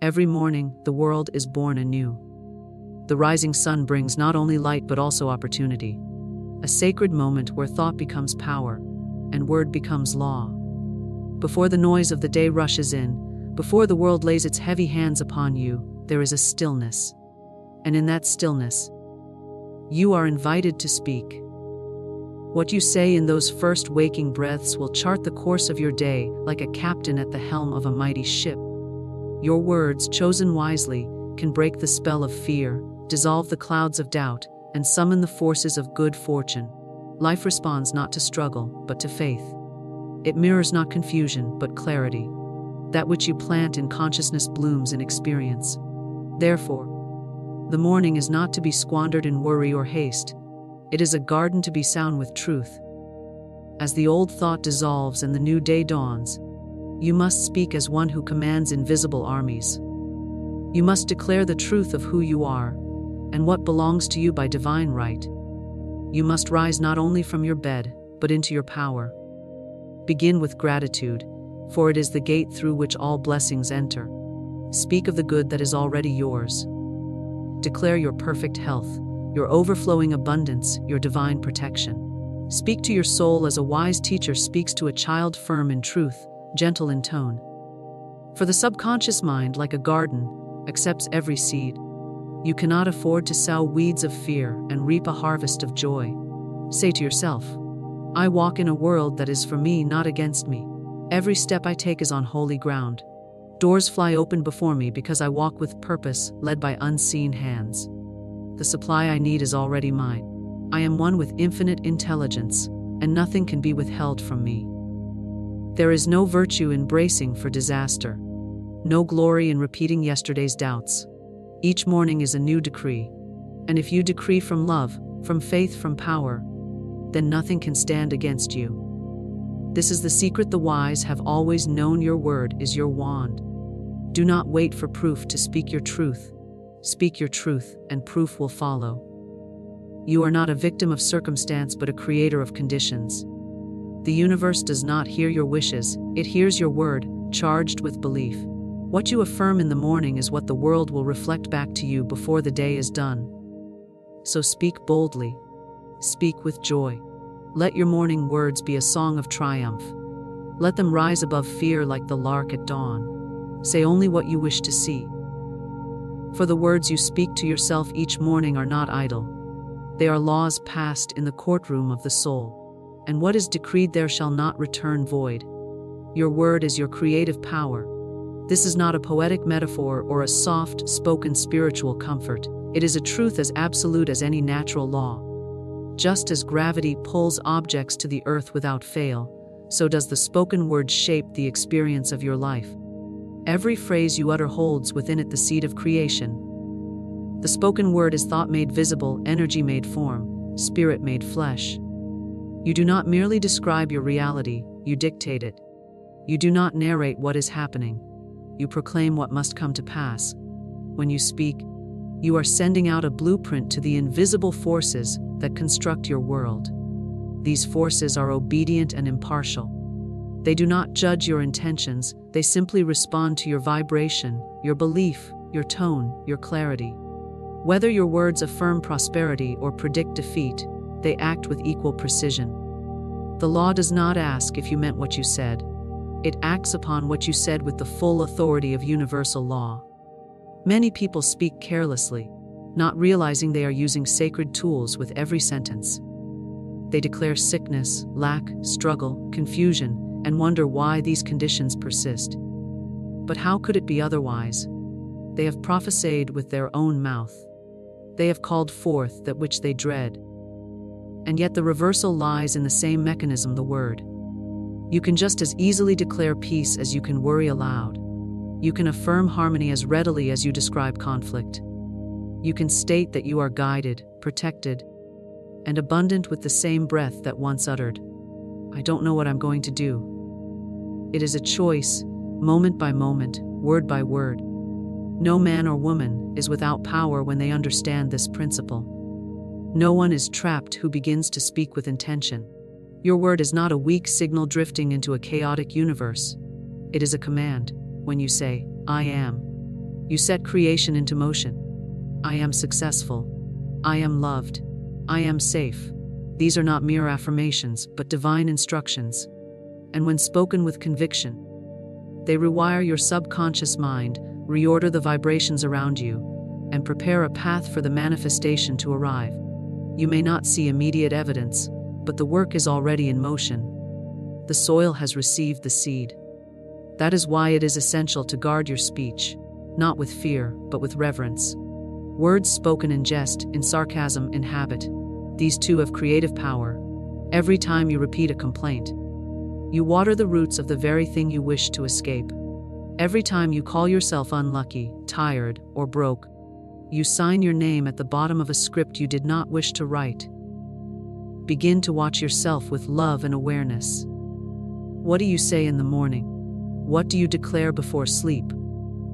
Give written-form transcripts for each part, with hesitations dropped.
Every morning, the world is born anew. The rising sun brings not only light but also opportunity. A sacred moment where thought becomes power, and word becomes law. Before the noise of the day rushes in, before the world lays its heavy hands upon you, there is a stillness. And in that stillness, you are invited to speak. What you say in those first waking breaths will chart the course of your day like a captain at the helm of a mighty ship. Your words, chosen wisely, can break the spell of fear, dissolve the clouds of doubt, and summon the forces of good fortune. Life responds not to struggle, but to faith. It mirrors not confusion, but clarity. That which you plant in consciousness blooms in experience. Therefore, the morning is not to be squandered in worry or haste. It is a garden to be sown with truth. As the old thought dissolves and the new day dawns, you must speak as one who commands invisible armies. You must declare the truth of who you are and what belongs to you by divine right. You must rise not only from your bed, but into your power. Begin with gratitude, for it is the gate through which all blessings enter. Speak of the good that is already yours. Declare your perfect health, your overflowing abundance, your divine protection. Speak to your soul as a wise teacher speaks to a child, firm in truth, gentle in tone. For the subconscious mind, like a garden, accepts every seed. You cannot afford to sow weeds of fear and reap a harvest of joy. Say to yourself, I walk in a world that is for me, not against me. Every step I take is on holy ground. Doors fly open before me because I walk with purpose, led by unseen hands. The supply I need is already mine. I am one with infinite intelligence, and nothing can be withheld from me. There is no virtue in bracing for disaster, no glory in repeating yesterday's doubts. Each morning is a new decree, and if you decree from love, from faith, from power, then nothing can stand against you. This is the secret the wise have always known. Your word is your wand. Do not wait for proof to speak your truth. Speak your truth, and proof will follow. You are not a victim of circumstance, but a creator of conditions. The universe does not hear your wishes, it hears your word, charged with belief. What you affirm in the morning is what the world will reflect back to you before the day is done. So speak boldly. Speak with joy. Let your morning words be a song of triumph. Let them rise above fear like the lark at dawn. Say only what you wish to see. For the words you speak to yourself each morning are not idle. They are laws passed in the courtroom of the soul. And what is decreed there shall not return void. Your word is your creative power. This is not a poetic metaphor or a soft-spoken spiritual comfort. It is a truth as absolute as any natural law. Just as gravity pulls objects to the earth without fail, so does the spoken word shape the experience of your life. Every phrase you utter holds within it the seed of creation. The spoken word is thought made visible, energy made form, spirit made flesh. You do not merely describe your reality, you dictate it. You do not narrate what is happening. You proclaim what must come to pass. When you speak, you are sending out a blueprint to the invisible forces that construct your world. These forces are obedient and impartial. They do not judge your intentions, they simply respond to your vibration, your belief, your tone, your clarity. Whether your words affirm prosperity or predict defeat, they act with equal precision. The law does not ask if you meant what you said. It acts upon what you said with the full authority of universal law. Many people speak carelessly, not realizing they are using sacred tools with every sentence. They declare sickness, lack, struggle, confusion, and wonder why these conditions persist. But how could it be otherwise? They have prophesied with their own mouth. They have called forth that which they dread. And yet the reversal lies in the same mechanism, the word. You can just as easily declare peace as you can worry aloud. You can affirm harmony as readily as you describe conflict. You can state that you are guided, protected, and abundant with the same breath that once uttered, I don't know what I'm going to do. It is a choice, moment by moment, word by word. No man or woman is without power when they understand this principle. No one is trapped who begins to speak with intention. Your word is not a weak signal drifting into a chaotic universe. It is a command. When you say, I am, You set creation into motion. I am successful. I am loved. I am safe. These are not mere affirmations, but divine instructions. And when spoken with conviction, they rewire your subconscious mind, reorder the vibrations around you, and prepare a path for the manifestation to arrive. You may not see immediate evidence, but the work is already in motion. The soil has received the seed. That is why it is essential to guard your speech, not with fear, but with reverence. Words spoken in jest, in sarcasm, in habit. These two have creative power. Every time you repeat a complaint, you water the roots of the very thing you wish to escape. Every time you call yourself unlucky, tired, or broke, you sign your name at the bottom of a script you did not wish to write. Begin to watch yourself with love and awareness. What do you say in the morning? What do you declare before sleep?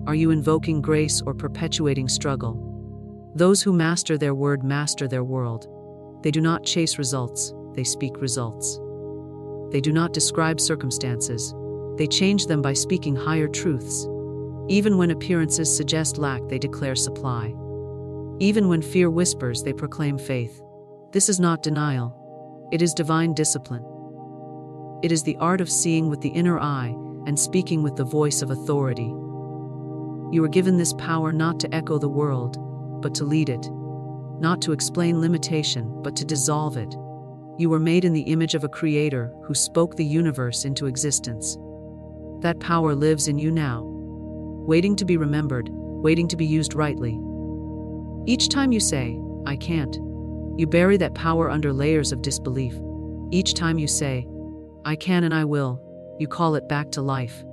Are you invoking grace or perpetuating struggle? Those who master their word master their world. They do not chase results, they speak results. They do not describe circumstances, they change them by speaking higher truths. Even when appearances suggest lack, they declare supply. Even when fear whispers, they proclaim faith. This is not denial. It is divine discipline. It is the art of seeing with the inner eye and speaking with the voice of authority. You are given this power not to echo the world, but to lead it. Not to explain limitation, but to dissolve it. You were made in the image of a creator who spoke the universe into existence. That power lives in you now, waiting to be remembered, waiting to be used rightly. Each time you say, I can't, you bury that power under layers of disbelief. Each time you say, I can and I will, you call it back to life.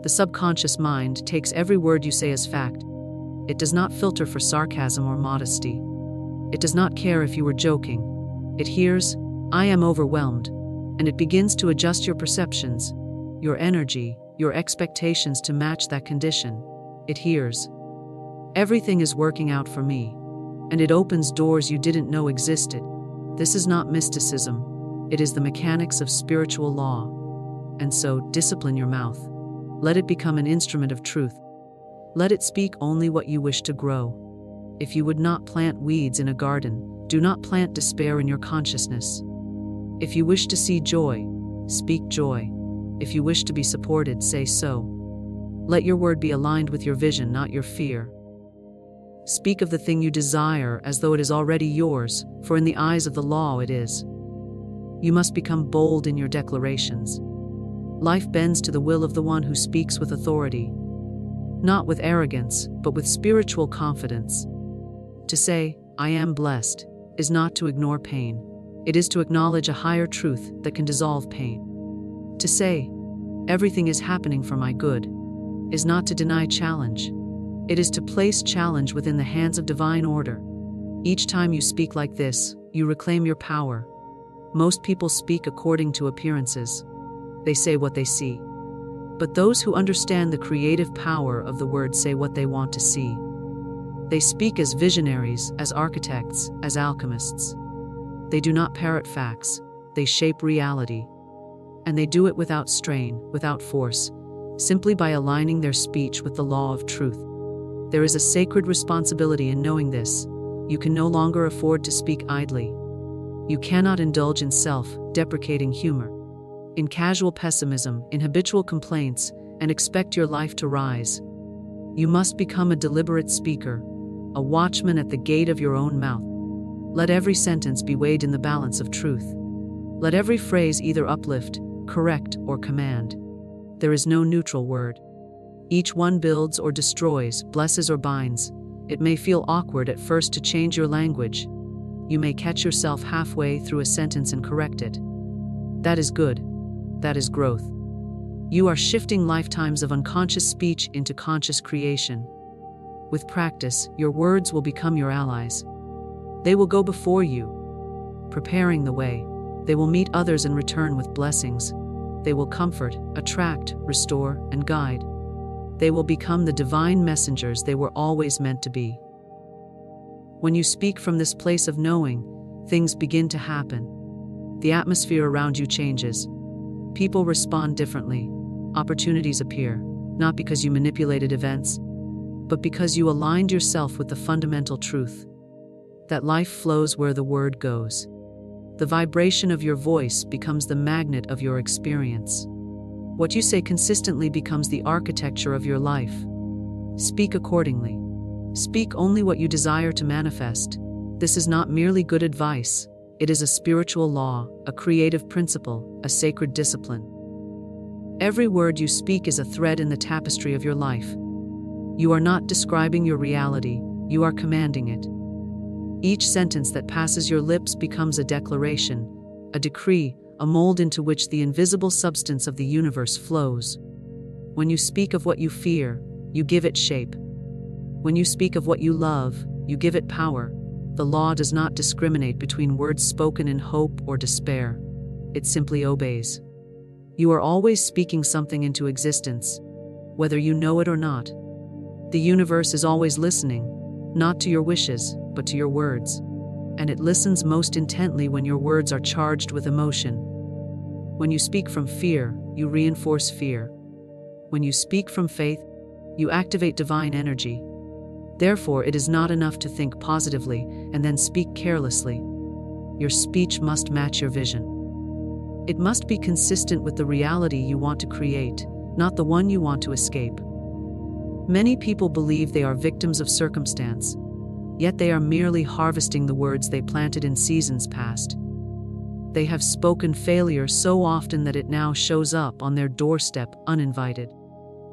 The subconscious mind takes every word you say as fact. It does not filter for sarcasm or modesty. It does not care if you were joking. It hears, I am overwhelmed, and it begins to adjust your perceptions, your energy, your expectations to match that condition. It hears, everything is working out for me, and it opens doors you didn't know existed. This is not mysticism, it is the mechanics of spiritual law. And so, discipline your mouth. Let it become an instrument of truth. Let it speak only what you wish to grow. If you would not plant weeds in a garden, do not plant despair in your consciousness. If you wish to see joy, speak joy. If you wish to be supported, say so. Let your word be aligned with your vision, not your fear. Speak of the thing you desire as though it is already yours, for in the eyes of the law it is. You must become bold in your declarations. Life bends to the will of the one who speaks with authority. Not with arrogance, but with spiritual confidence. To say, I am blessed, is not to ignore pain. It is to acknowledge a higher truth that can dissolve pain. To say, everything is happening for my good, is not to deny challenge. It is to place challenge within the hands of divine order. Each time you speak like this, you reclaim your power. Most people speak according to appearances. They say what they see. But those who understand the creative power of the word say what they want to see. They speak as visionaries, as architects, as alchemists. They do not parrot facts, they shape reality. And they do it without strain, without force, simply by aligning their speech with the law of truth. There is a sacred responsibility in knowing this. You can no longer afford to speak idly. You cannot indulge in self-deprecating humor, in casual pessimism, in habitual complaints, and expect your life to rise. You must become a deliberate speaker, a watchman at the gate of your own mouth. Let every sentence be weighed in the balance of truth. Let every phrase either uplift, correct, or command. There is no neutral word. Each one builds or destroys, blesses or binds. It may feel awkward at first to change your language. You may catch yourself halfway through a sentence and correct it. That is good. That is growth. You are shifting lifetimes of unconscious speech into conscious creation. With practice, your words will become your allies. They will go before you, preparing the way. They will meet others in return with blessings. They will comfort, attract, restore, and guide. They will become the divine messengers they were always meant to be. When you speak from this place of knowing, things begin to happen. The atmosphere around you changes. People respond differently. Opportunities appear, not because you manipulated events, but because you aligned yourself with the fundamental truth that life flows where the word goes. The vibration of your voice becomes the magnet of your experience. What you say consistently becomes the architecture of your life. Speak accordingly. Speak only what you desire to manifest. This is not merely good advice. It is a spiritual law, a creative principle, a sacred discipline. Every word you speak is a thread in the tapestry of your life. You are not describing your reality, you are commanding it. Each sentence that passes your lips becomes a declaration, a decree, a mold into which the invisible substance of the universe flows. When you speak of what you fear, you give it shape. When you speak of what you love, you give it power. The law does not discriminate between words spoken in hope or despair. It simply obeys. You are always speaking something into existence, whether you know it or not. The universe is always listening, not to your wishes, but to your words. And it listens most intently when your words are charged with emotion. When you speak from fear, you reinforce fear. When you speak from faith, you activate divine energy. Therefore, it is not enough to think positively and then speak carelessly. Your speech must match your vision. It must be consistent with the reality you want to create, not the one you want to escape. Many people believe they are victims of circumstance, yet they are merely harvesting the words they planted in seasons past. They have spoken failure so often that it now shows up on their doorstep uninvited.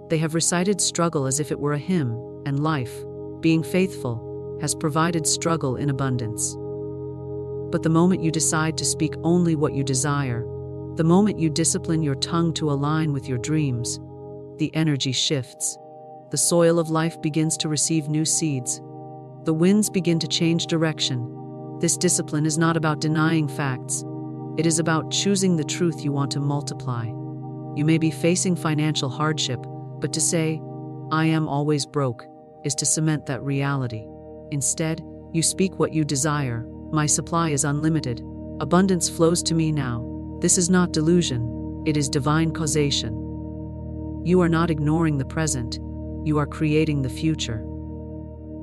They have recited struggle as if it were a hymn, and life, being faithful, has provided struggle in abundance. But the moment you decide to speak only what you desire, the moment you discipline your tongue to align with your dreams, the energy shifts. The soil of life begins to receive new seeds. The winds begin to change direction. This discipline is not about denying facts. It is about choosing the truth you want to multiply. You may be facing financial hardship, but to say, "I am always broke," is to cement that reality. Instead, you speak what you desire. "My supply is unlimited. Abundance flows to me now." This is not delusion. It is divine causation. You are not ignoring the present. You are creating the future.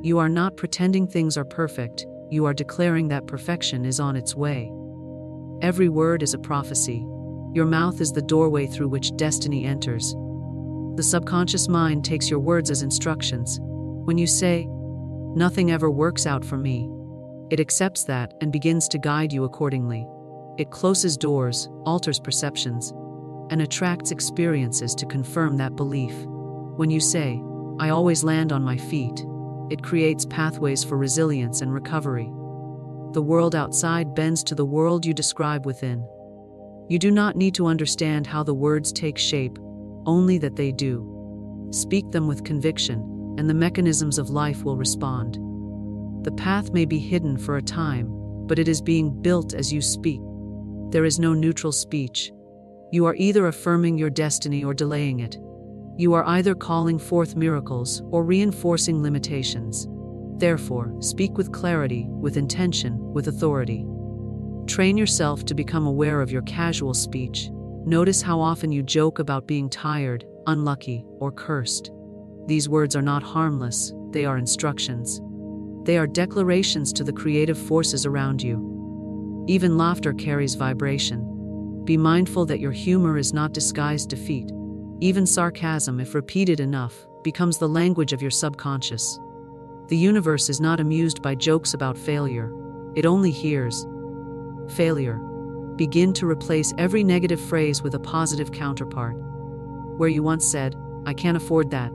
You are not pretending things are perfect. You are declaring that perfection is on its way. Every word is a prophecy. Your mouth is the doorway through which destiny enters. The subconscious mind takes your words as instructions. When you say, "Nothing ever works out for me," it accepts that and begins to guide you accordingly. It closes doors, alters perceptions, and attracts experiences to confirm that belief. When you say, "I always land on my feet," it creates pathways for resilience and recovery. The world outside bends to the world you describe within. You do not need to understand how the words take shape, only that they do. Speak them with conviction, and the mechanisms of life will respond. The path may be hidden for a time, but it is being built as you speak. There is no neutral speech. You are either affirming your destiny or delaying it. You are either calling forth miracles or reinforcing limitations. Therefore, speak with clarity, with intention, with authority. Train yourself to become aware of your casual speech. Notice how often you joke about being tired, unlucky, or cursed. These words are not harmless, they are instructions. They are declarations to the creative forces around you. Even laughter carries vibration. Be mindful that your humor is not disguised defeat. Even sarcasm, if repeated enough, becomes the language of your subconscious. The universe is not amused by jokes about failure. It only hears failure. Begin to replace every negative phrase with a positive counterpart. Where you once said, "I can't afford that,"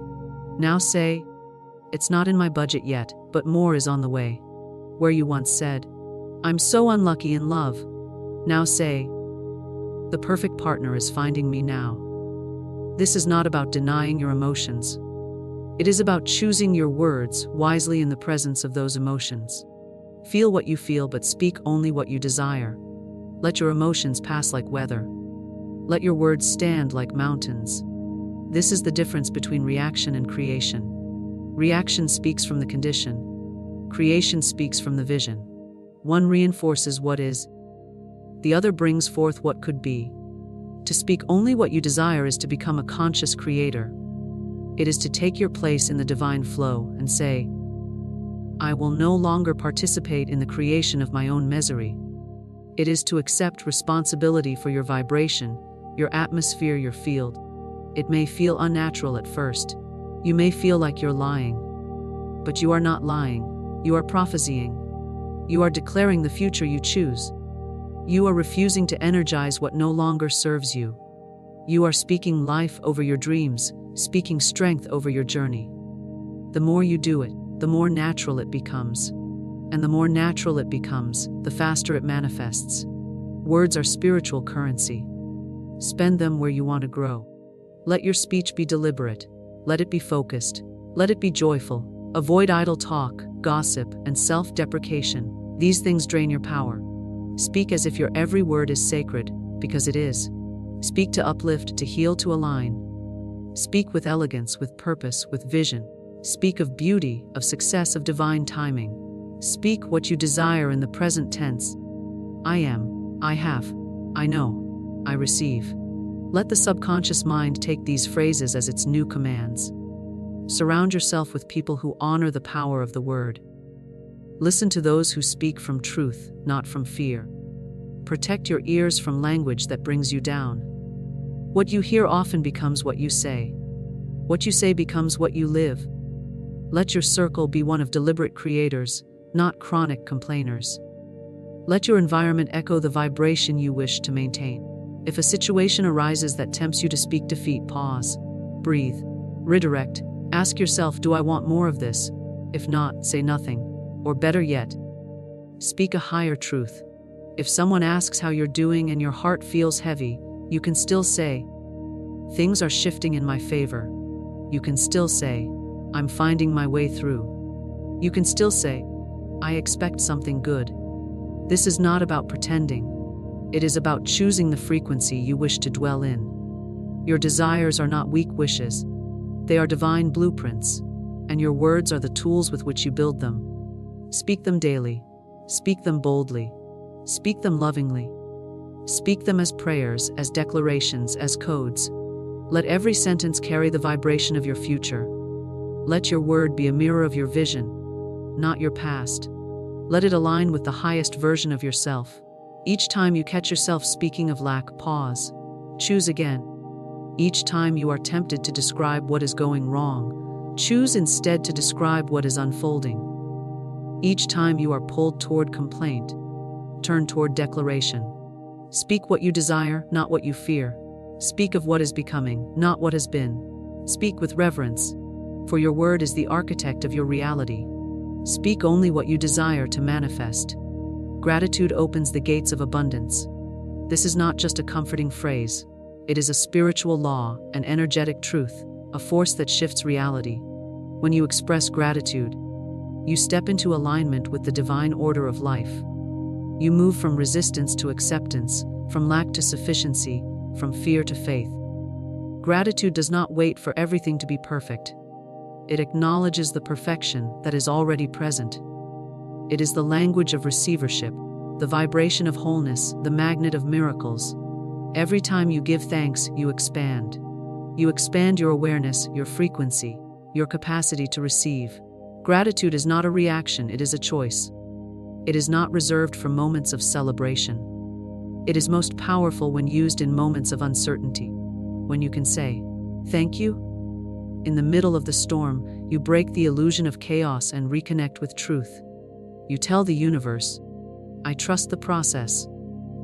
now say, "It's not in my budget yet, but more is on the way." Where you once said, "I'm so unlucky in love," now say, "The perfect partner is finding me now." This is not about denying your emotions. It is about choosing your words wisely in the presence of those emotions. Feel what you feel, but speak only what you desire. Let your emotions pass like weather. Let your words stand like mountains. This is the difference between reaction and creation. Reaction speaks from the condition. Creation speaks from the vision. One reinforces what is. The other brings forth what could be. To speak only what you desire is to become a conscious creator. It is to take your place in the divine flow and say, I will no longer participate in the creation of my own misery. It is to accept responsibility for your vibration, your atmosphere, your field. It may feel unnatural at first. You may feel like you're lying. But you are not lying. You are prophesying. You are declaring the future you choose. You are refusing to energize what no longer serves you. You are speaking life over your dreams, speaking strength over your journey. The more you do it, the more natural it becomes. And the more natural it becomes, the faster it manifests. Words are spiritual currency. Spend them where you want to grow. Let your speech be deliberate. Let it be focused. Let it be joyful. Avoid idle talk, gossip, and self-deprecation. These things drain your power. Speak as if your every word is sacred, because it is. Speak to uplift, to heal, to align. Speak with elegance, with purpose, with vision. Speak of beauty, of success, of divine timing. Speak what you desire in the present tense. I am, I have, I know, I receive. Let the subconscious mind take these phrases as its new commands. Surround yourself with people who honor the power of the word. Listen to those who speak from truth, not from fear. Protect your ears from language that brings you down. What you hear often becomes what you say. What you say becomes what you live. Let your circle be one of deliberate creators, not chronic complainers. Let your environment echo the vibration you wish to maintain. If a situation arises that tempts you to speak defeat, pause, breathe, redirect, ask yourself, do I want more of this? If not, say nothing. Or better yet, speak a higher truth. If someone asks how you're doing and your heart feels heavy, you can still say, things are shifting in my favor. You can still say, I'm finding my way through. You can still say, I expect something good. This is not about pretending. It is about choosing the frequency you wish to dwell in. Your desires are not weak wishes. They are divine blueprints, and your words are the tools with which you build them. Speak them daily. Speak them boldly. Speak them lovingly. Speak them as prayers, as declarations, as codes. Let every sentence carry the vibration of your future. Let your word be a mirror of your vision, not your past. Let it align with the highest version of yourself. Each time you catch yourself speaking of lack, pause. Choose again. Each time you are tempted to describe what is going wrong, choose instead to describe what is unfolding. Each time you are pulled toward complaint, turn toward declaration. Speak what you desire, not what you fear. Speak of what is becoming, not what has been. Speak with reverence, for your word is the architect of your reality. Speak only what you desire to manifest. Gratitude opens the gates of abundance. This is not just a comforting phrase. It is a spiritual law, an energetic truth, a force that shifts reality. When you express gratitude, you step into alignment with the divine order of life. You move from resistance to acceptance, from lack to sufficiency, from fear to faith. Gratitude does not wait for everything to be perfect. It acknowledges the perfection that is already present. It is the language of receivership, the vibration of wholeness, the magnet of miracles. Every time you give thanks, you expand. You expand your awareness, your frequency, your capacity to receive. Gratitude is not a reaction, it is a choice. It is not reserved for moments of celebration. It is most powerful when used in moments of uncertainty. When you can say, thank you. In the middle of the storm, you break the illusion of chaos and reconnect with truth. You tell the universe, I trust the process.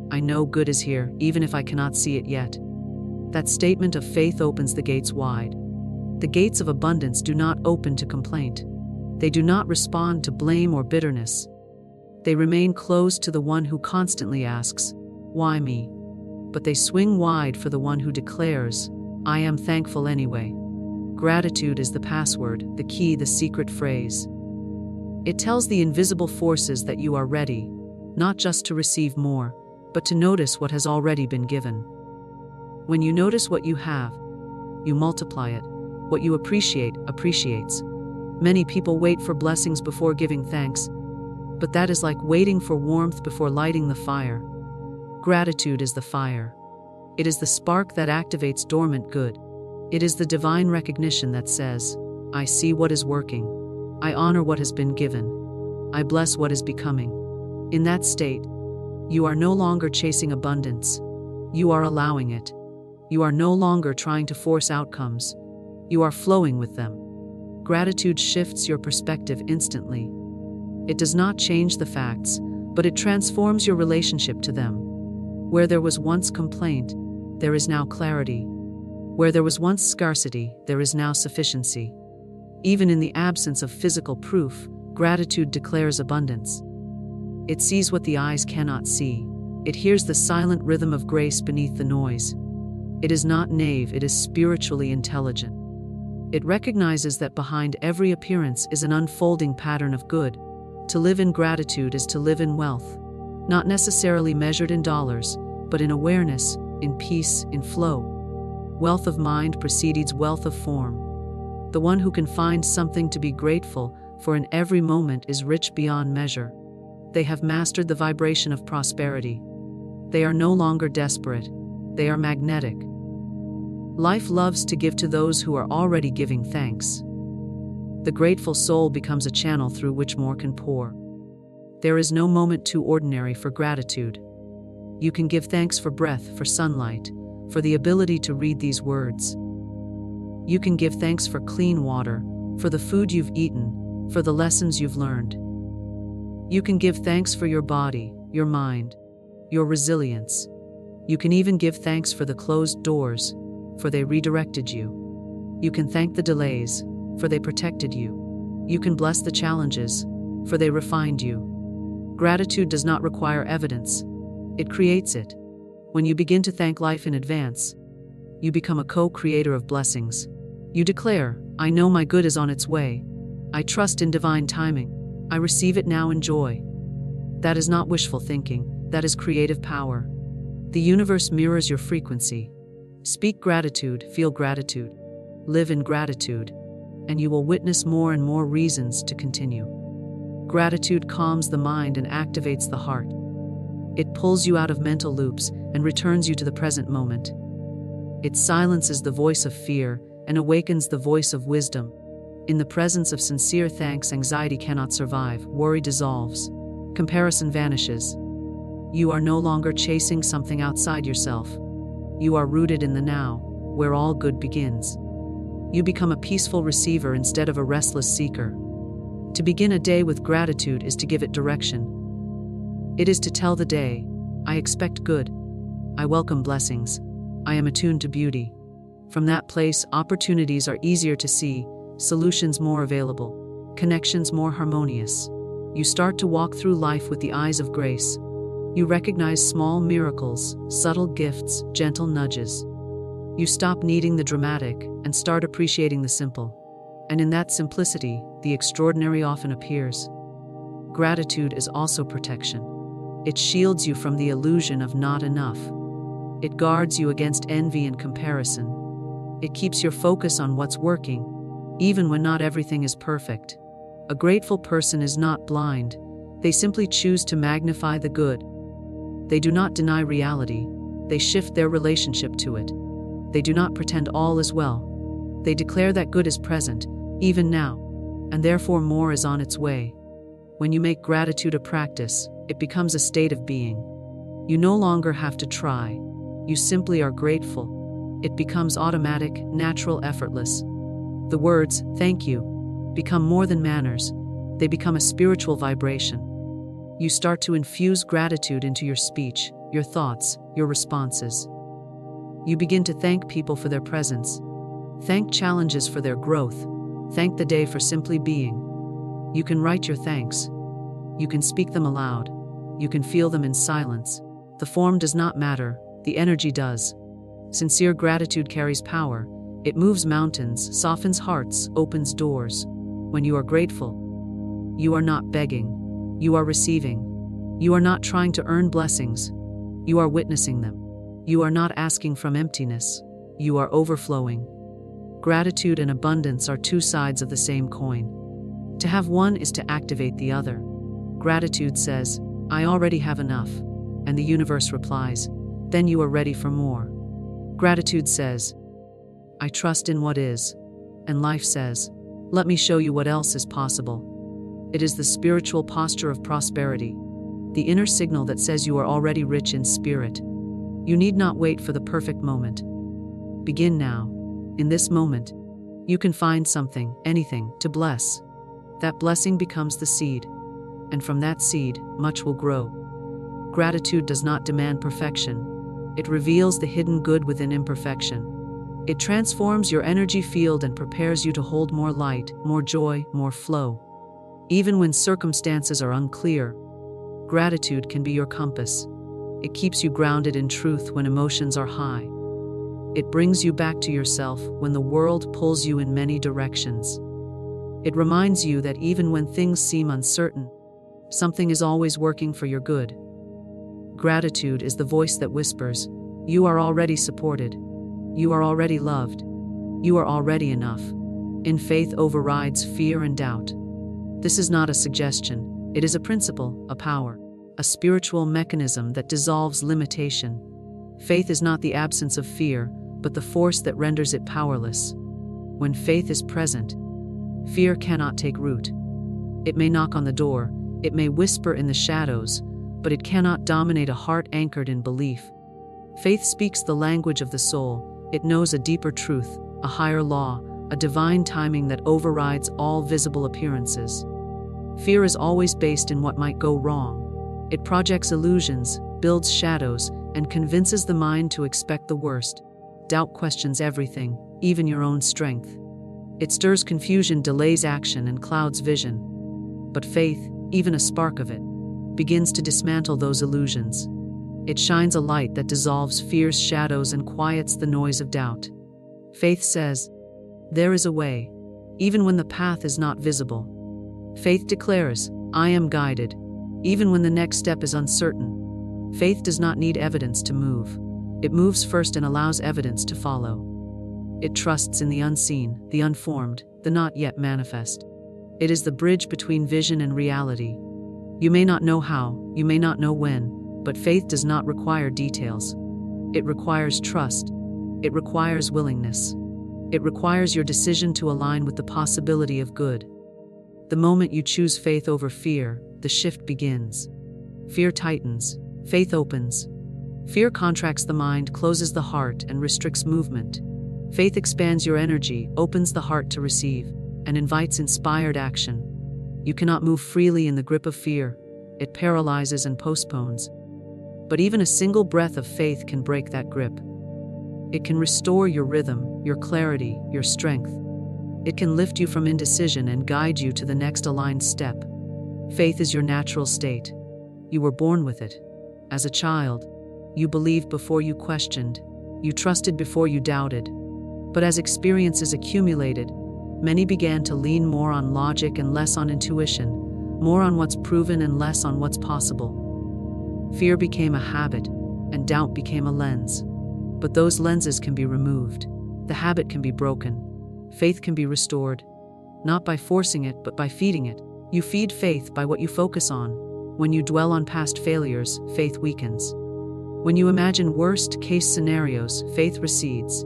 I know good is here, even if I cannot see it yet. That statement of faith opens the gates wide. The gates of abundance do not open to complaint. They do not respond to blame or bitterness. They remain closed to the one who constantly asks, why me? But they swing wide for the one who declares, I am thankful anyway. Gratitude is the password, the key, the secret phrase. It tells the invisible forces that you are ready, not just to receive more, but to notice what has already been given. When you notice what you have, you multiply it. What you appreciate, appreciates. Many people wait for blessings before giving thanks, but that is like waiting for warmth before lighting the fire. Gratitude is the fire. It is the spark that activates dormant good. It is the divine recognition that says, I see what is working. I honor what has been given. I bless what is becoming. In that state, you are no longer chasing abundance. You are allowing it. You are no longer trying to force outcomes. You are flowing with them. Gratitude shifts your perspective instantly. It does not change the facts, but it transforms your relationship to them. Where there was once complaint, there is now clarity. Where there was once scarcity, there is now sufficiency. Even in the absence of physical proof, gratitude declares abundance. It sees what the eyes cannot see. It hears the silent rhythm of grace beneath the noise. It is not naive, it is spiritually intelligent. It recognizes that behind every appearance is an unfolding pattern of good. To live in gratitude is to live in wealth, not necessarily measured in dollars, but in awareness, in peace, in flow. Wealth of mind precedes wealth of form. The one who can find something to be grateful for in every moment is rich beyond measure. They have mastered the vibration of prosperity. They are no longer desperate. They are magnetic. Life loves to give to those who are already giving thanks. The grateful soul becomes a channel through which more can pour. There is no moment too ordinary for gratitude. You can give thanks for breath, for sunlight, for the ability to read these words. You can give thanks for clean water, for the food you've eaten, for the lessons you've learned. You can give thanks for your body, your mind, your resilience. You can even give thanks for the closed doors, for they redirected you. You can thank the delays, for they protected you. You can bless the challenges, for they refined you. Gratitude does not require evidence. It creates it. When you begin to thank life in advance, you become a co-creator of blessings. You declare, I know my good is on its way. I trust in divine timing. I receive it now in joy. That is not wishful thinking, that is creative power. The universe mirrors your frequency. Speak gratitude, feel gratitude, live in gratitude, and you will witness more and more reasons to continue. Gratitude calms the mind and activates the heart. It pulls you out of mental loops and returns you to the present moment. It silences the voice of fear and awakens the voice of wisdom. In the presence of sincere thanks, anxiety cannot survive, worry dissolves, comparison vanishes. You are no longer chasing something outside yourself. You are rooted in the now, where all good begins. You become a peaceful receiver instead of a restless seeker. To begin a day with gratitude is to give it direction. It is to tell the day, I expect good. I welcome blessings. I am attuned to beauty. From that place, opportunities are easier to see, solutions more available, connections more harmonious. You start to walk through life with the eyes of grace. You recognize small miracles, subtle gifts, gentle nudges. You stop needing the dramatic and start appreciating the simple. And in that simplicity, the extraordinary often appears. Gratitude is also protection. It shields you from the illusion of not enough. It guards you against envy and comparison. It keeps your focus on what's working, even when not everything is perfect. A grateful person is not blind. They simply choose to magnify the good. They do not deny reality. They shift their relationship to it. They do not pretend all is well. They declare that good is present, even now, and therefore more is on its way. When you make gratitude a practice, it becomes a state of being. You no longer have to try. You simply are grateful. It becomes automatic, natural, effortless. The words, thank you, become more than manners. They become a spiritual vibration. You start to infuse gratitude into your speech, your thoughts, your responses. You begin to thank people for their presence. Thank challenges for their growth. Thank the day for simply being. You can write your thanks. You can speak them aloud. You can feel them in silence. The form does not matter, the energy does. Sincere gratitude carries power. It moves mountains, softens hearts, opens doors. When you are grateful, you are not begging. You are receiving. You are not trying to earn blessings. You are witnessing them. You are not asking from emptiness. You are overflowing. Gratitude and abundance are two sides of the same coin. To have one is to activate the other. Gratitude says, I already have enough. And the universe replies, then you are ready for more. Gratitude says, I trust in what is. And life says, let me show you what else is possible. It is the spiritual posture of prosperity, the inner signal that says you are already rich in spirit. You need not wait for the perfect moment. Begin now. In this moment, you can find something, anything, to bless. That blessing becomes the seed, and from that seed, much will grow. Gratitude does not demand perfection. It reveals the hidden good within imperfection. It transforms your energy field and prepares you to hold more light, more joy, more flow. Even when circumstances are unclear, gratitude can be your compass. It keeps you grounded in truth when emotions are high. It brings you back to yourself when the world pulls you in many directions. It reminds you that even when things seem uncertain, something is always working for your good. Gratitude is the voice that whispers, you are already supported. You are already loved. You are already enough. In faith overrides fear and doubt. This is not a suggestion. It is a principle, a power, a spiritual mechanism that dissolves limitation. Faith is not the absence of fear, but the force that renders it powerless. When faith is present, fear cannot take root. It may knock on the door, it may whisper in the shadows, but it cannot dominate a heart anchored in belief. Faith speaks the language of the soul. It knows a deeper truth, a higher law, a divine timing that overrides all visible appearances. Fear is always based in what might go wrong. It projects illusions, builds shadows, and convinces the mind to expect the worst. Doubt questions everything, even your own strength. It stirs confusion, delays action, and clouds vision. But faith, even a spark of it, begins to dismantle those illusions. It shines a light that dissolves fear's shadows and quiets the noise of doubt. Faith says, there is a way, even when the path is not visible. Faith declares, I am guided, even when the next step is uncertain. Faith does not need evidence to move. It moves first and allows evidence to follow. It trusts in the unseen, the unformed, the not yet manifest. It is the bridge between vision and reality. You may not know how, you may not know when, but faith does not require details. It requires trust. It requires willingness. It requires your decision to align with the possibility of good. The moment you choose faith over fear, the shift begins. Fear tightens. Faith opens. Fear contracts the mind, closes the heart, and restricts movement. Faith expands your energy, opens the heart to receive, and invites inspired action. You cannot move freely in the grip of fear. It paralyzes and postpones. But even a single breath of faith can break that grip. It can restore your rhythm, your clarity, your strength. It can lift you from indecision and guide you to the next aligned step. Faith is your natural state. You were born with it. As a child, you believed before you questioned. You trusted before you doubted. But as experiences accumulated, many began to lean more on logic and less on intuition, more on what's proven and less on what's possible. Fear became a habit, and doubt became a lens. But those lenses can be removed. The habit can be broken. Faith can be restored. Not by forcing it, but by feeding it. You feed faith by what you focus on. When you dwell on past failures, faith weakens. When you imagine worst-case scenarios, faith recedes.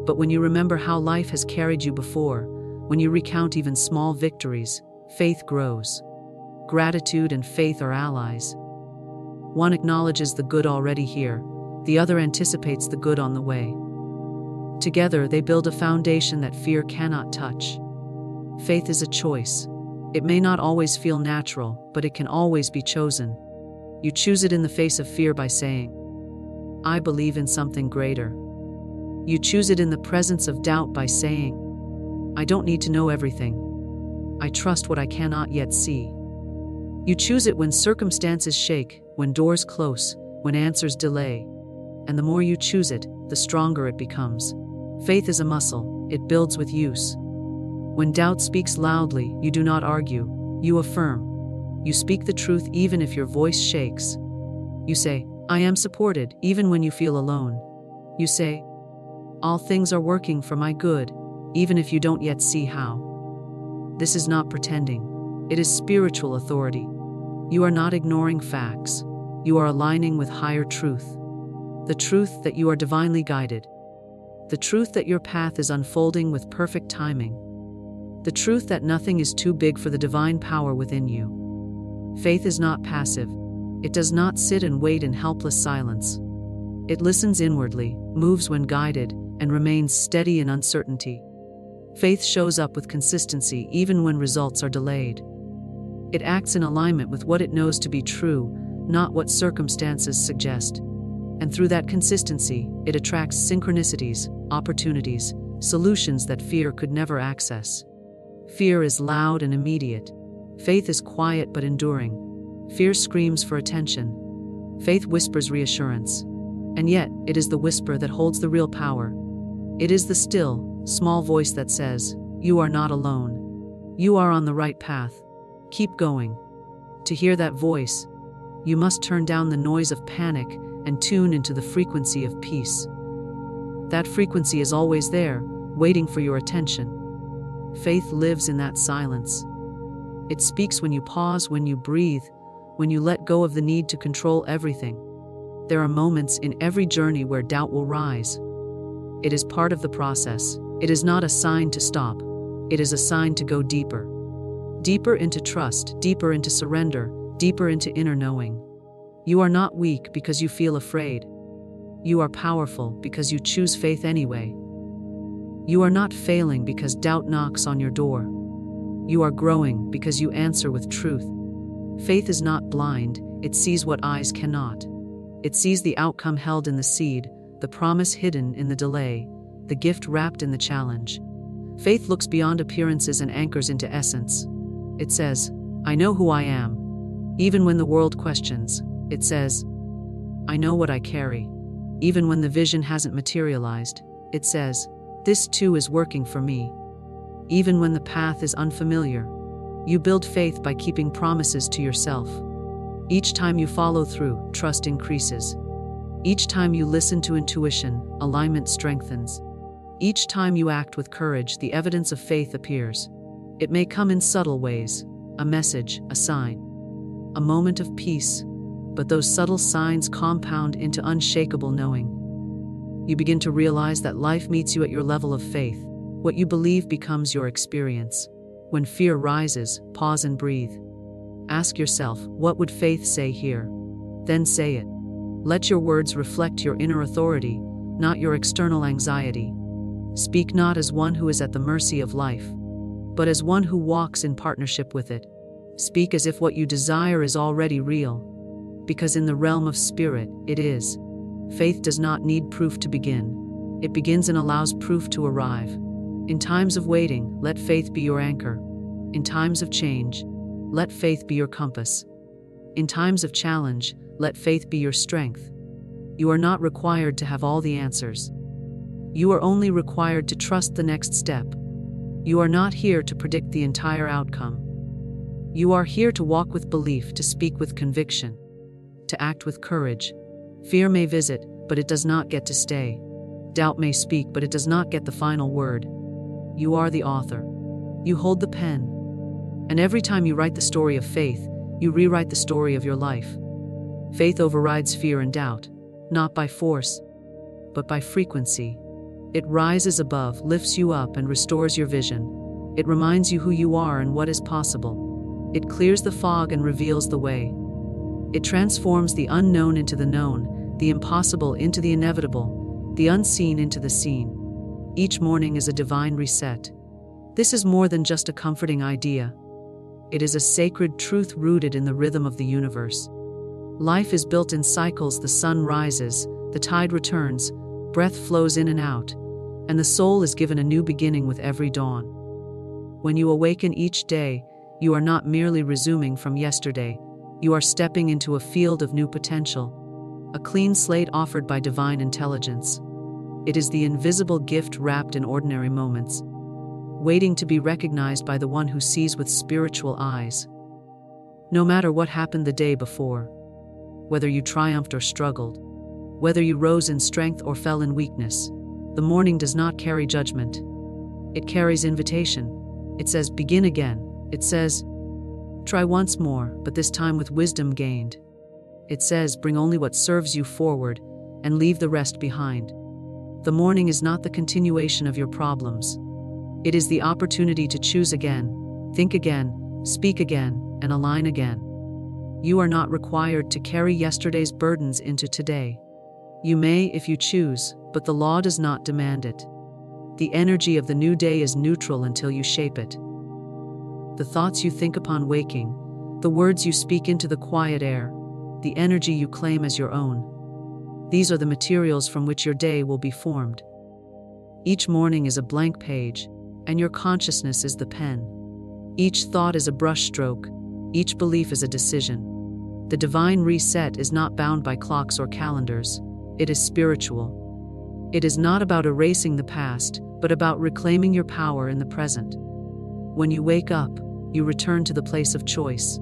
But when you remember how life has carried you before, when you recount even small victories, faith grows. Gratitude and faith are allies. One acknowledges the good already here, the other anticipates the good on the way. Together, they build a foundation that fear cannot touch. Faith is a choice. It may not always feel natural, but it can always be chosen. You choose it in the face of fear by saying, I believe in something greater. You choose it in the presence of doubt by saying, I don't need to know everything. I trust what I cannot yet see. You choose it when circumstances shake, when doors close, when answers delay. And the more you choose it, the stronger it becomes. Faith is a muscle. It builds with use. When doubt speaks loudly, you do not argue. You affirm. You speak the truth even if your voice shakes. You say, I am supported, even when you feel alone. You say, all things are working for my good, even if you don't yet see how. This is not pretending. It is spiritual authority. You are not ignoring facts. You are aligning with higher truth. The truth that you are divinely guided. The truth that your path is unfolding with perfect timing. The truth that nothing is too big for the divine power within you. Faith is not passive. It does not sit and wait in helpless silence. It listens inwardly, moves when guided, and remains steady in uncertainty. Faith shows up with consistency even when results are delayed. It acts in alignment with what it knows to be true, not what circumstances suggest. And through that consistency, it attracts synchronicities, opportunities, solutions that fear could never access. Fear is loud and immediate. Faith is quiet but enduring. Fear screams for attention. Faith whispers reassurance. And yet, it is the whisper that holds the real power. It is the still, small voice that says, "You are not alone. You are on the right path. Keep going." To hear that voice, you must turn down the noise of panic and tune into the frequency of peace. That frequency is always there, waiting for your attention. Faith lives in that silence. It speaks when you pause, when you breathe, when you let go of the need to control everything. There are moments in every journey where doubt will rise. It is part of the process. It is not a sign to stop. It is a sign to go deeper. Deeper into trust, deeper into surrender, deeper into inner knowing. You are not weak because you feel afraid. You are powerful because you choose faith anyway. You are not failing because doubt knocks on your door. You are growing because you answer with truth. Faith is not blind, it sees what eyes cannot. It sees the outcome held in the seed, the promise hidden in the delay, the gift wrapped in the challenge. Faith looks beyond appearances and anchors into essence. It says, "I know who I am." Even when the world questions, it says, "I know what I carry." Even when the vision hasn't materialized, it says, "This too is working for me." Even when the path is unfamiliar, you build faith by keeping promises to yourself. Each time you follow through, trust increases. Each time you listen to intuition, alignment strengthens. Each time you act with courage, the evidence of faith appears. It may come in subtle ways, a message, a sign, a moment of peace, but those subtle signs compound into unshakable knowing. You begin to realize that life meets you at your level of faith. What you believe becomes your experience. When fear rises, pause and breathe. Ask yourself, what would faith say here? Then say it. Let your words reflect your inner authority, not your external anxiety. Speak not as one who is at the mercy of life, but as one who walks in partnership with it. Speak as if what you desire is already real, because in the realm of spirit, it is. Faith does not need proof to begin. It begins and allows proof to arrive. In times of waiting, let faith be your anchor. In times of change, let faith be your compass. In times of challenge, let faith be your strength. You are not required to have all the answers. You are only required to trust the next step. You are not here to predict the entire outcome. You are here to walk with belief, to speak with conviction, to act with courage. Fear may visit, but it does not get to stay. Doubt may speak, but it does not get the final word. You are the author. You hold the pen. And every time you write the story of faith, you rewrite the story of your life. Faith overrides fear and doubt, not by force, but by frequency. It rises above, lifts you up, and restores your vision. It reminds you who you are and what is possible. It clears the fog and reveals the way. It transforms the unknown into the known, the impossible into the inevitable, the unseen into the seen. Each morning is a divine reset. This is more than just a comforting idea. It is a sacred truth rooted in the rhythm of the universe. Life is built in cycles. The sun rises, the tide returns, breath flows in and out, and the soul is given a new beginning with every dawn. When you awaken each day, you are not merely resuming from yesterday. You are stepping into a field of new potential, a clean slate offered by divine intelligence. It is the invisible gift wrapped in ordinary moments, waiting to be recognized by the one who sees with spiritual eyes. No matter what happened the day before, whether you triumphed or struggled, whether you rose in strength or fell in weakness, the morning does not carry judgment. It carries invitation. It says, begin again. It says, try once more, but this time with wisdom gained. It says, bring only what serves you forward and leave the rest behind. The morning is not the continuation of your problems. It is the opportunity to choose again, think again, speak again, and align again. You are not required to carry yesterday's burdens into today. You may if you choose, but the law does not demand it. The energy of the new day is neutral until you shape it. The thoughts you think upon waking, the words you speak into the quiet air, the energy you claim as your own. These are the materials from which your day will be formed. Each morning is a blank page, and your consciousness is the pen. Each thought is a brushstroke, each belief is a decision. The divine reset is not bound by clocks or calendars. It is spiritual. It is not about erasing the past, but about reclaiming your power in the present. When you wake up, you return to the place of choice.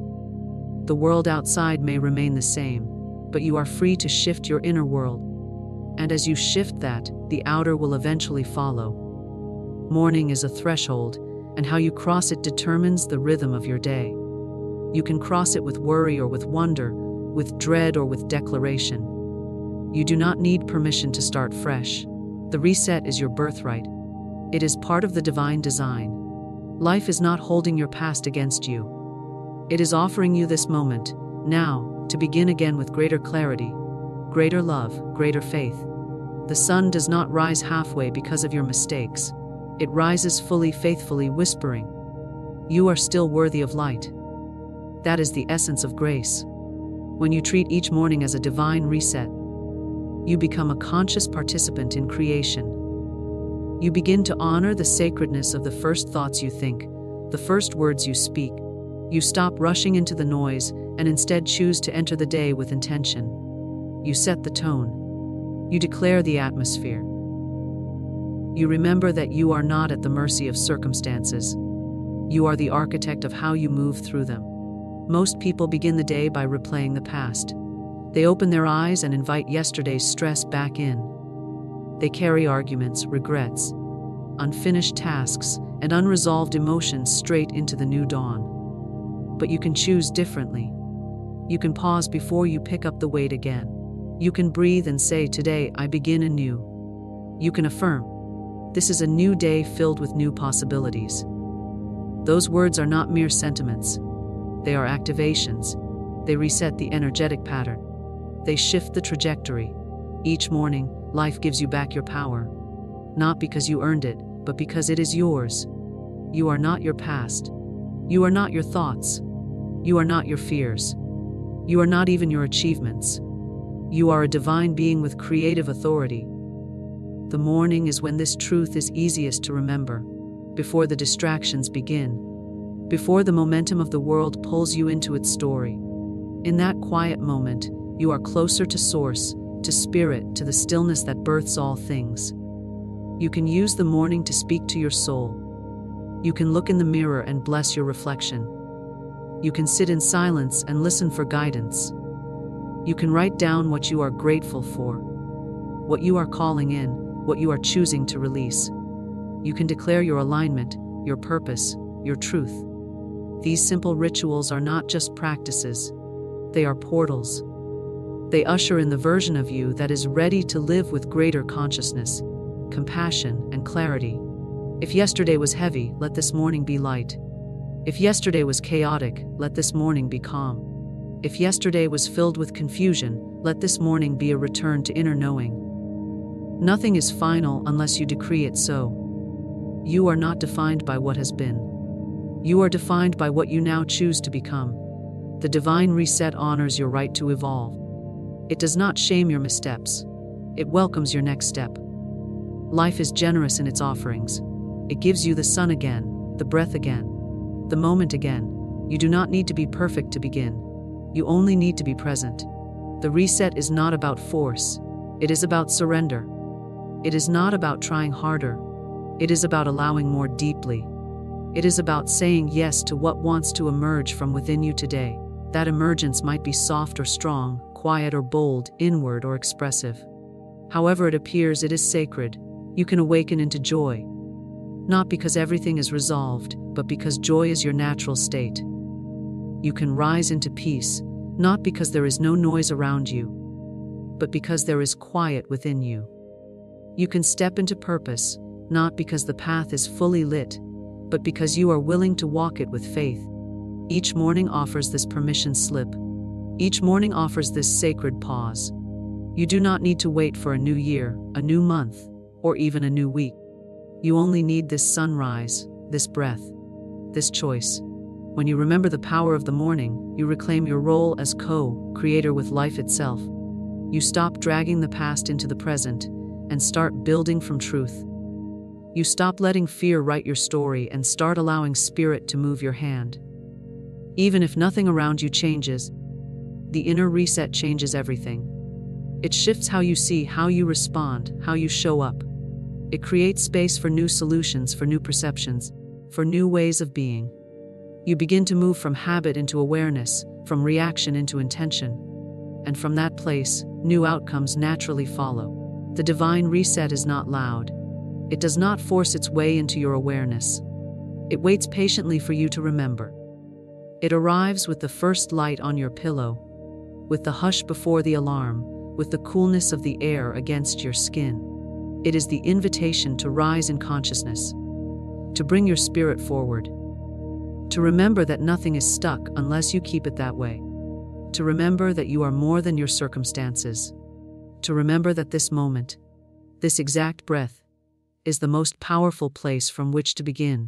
The world outside may remain the same, but you are free to shift your inner world. And as you shift that, the outer will eventually follow. Morning is a threshold, and how you cross it determines the rhythm of your day. You can cross it with worry or with wonder, with dread or with declaration. You do not need permission to start fresh. The reset is your birthright. It is part of the divine design. Life is not holding your past against you. It is offering you this moment, now, to begin again with greater clarity, greater love, greater faith. The sun does not rise halfway because of your mistakes. It rises fully, faithfully, whispering, "You are still worthy of light." That is the essence of grace. When you treat each morning as a divine reset, you become a conscious participant in creation. You begin to honor the sacredness of the first thoughts you think, the first words you speak. You stop rushing into the noise and instead choose to enter the day with intention. You set the tone. You declare the atmosphere. You remember that you are not at the mercy of circumstances. You are the architect of how you move through them. Most people begin the day by replaying the past. They open their eyes and invite yesterday's stress back in. They carry arguments, regrets, unfinished tasks, and unresolved emotions straight into the new dawn. But you can choose differently. You can pause before you pick up the weight again. You can breathe and say, "Today I begin anew." You can affirm, "This is a new day filled with new possibilities." Those words are not mere sentiments. They are activations. They reset the energetic pattern. They shift the trajectory. Each morning, life gives you back your power. Not because you earned it, but because it is yours. You are not your past. You are not your thoughts. You are not your fears. You are not even your achievements. You are a divine being with creative authority. The morning is when this truth is easiest to remember, before the distractions begin, before the momentum of the world pulls you into its story. In that quiet moment, you are closer to source, to spirit, to the stillness that births all things. You can use the morning to speak to your soul. You can look in the mirror and bless your reflection. You can sit in silence and listen for guidance. You can write down what you are grateful for, what you are calling in, what you are choosing to release. You can declare your alignment, your purpose, your truth. These simple rituals are not just practices. They are portals. They usher in the version of you that is ready to live with greater consciousness, compassion, and clarity. If yesterday was heavy, let this morning be light. If yesterday was chaotic, let this morning be calm. If yesterday was filled with confusion, let this morning be a return to inner knowing. Nothing is final unless you decree it so. You are not defined by what has been. You are defined by what you now choose to become. The divine reset honors your right to evolve. It does not shame your missteps. It welcomes your next step. Life is generous in its offerings. It gives you the sun again, the breath again, the moment again. You do not need to be perfect to begin. You only need to be present. The reset is not about force. It is about surrender. It is not about trying harder. It is about allowing more deeply. It is about saying yes to what wants to emerge from within you today. That emergence might be soft or strong, quiet or bold, inward or expressive. However it appears, it is sacred. You can awaken into joy. Not because everything is resolved, but because joy is your natural state. You can rise into peace, not because there is no noise around you, but because there is quiet within you. You can step into purpose, not because the path is fully lit, but because you are willing to walk it with faith. Each morning offers this permission slip. Each morning offers this sacred pause. You do not need to wait for a new year, a new month, or even a new week. You only need this sunrise, this breath, this choice. When you remember the power of the morning, you reclaim your role as co-creator with life itself. You stop dragging the past into the present and start building from truth. You stop letting fear write your story and start allowing spirit to move your hand. Even if nothing around you changes, the inner reset changes everything. It shifts how you see, how you respond, how you show up. It creates space for new solutions, for new perceptions, for new ways of being. You begin to move from habit into awareness, from reaction into intention. And from that place, new outcomes naturally follow. The divine reset is not loud. It does not force its way into your awareness. It waits patiently for you to remember. It arrives with the first light on your pillow, with the hush before the alarm, with the coolness of the air against your skin. It is the invitation to rise in consciousness, to bring your spirit forward, to remember that nothing is stuck unless you keep it that way, to remember that you are more than your circumstances, to remember that this moment, this exact breath, is the most powerful place from which to begin.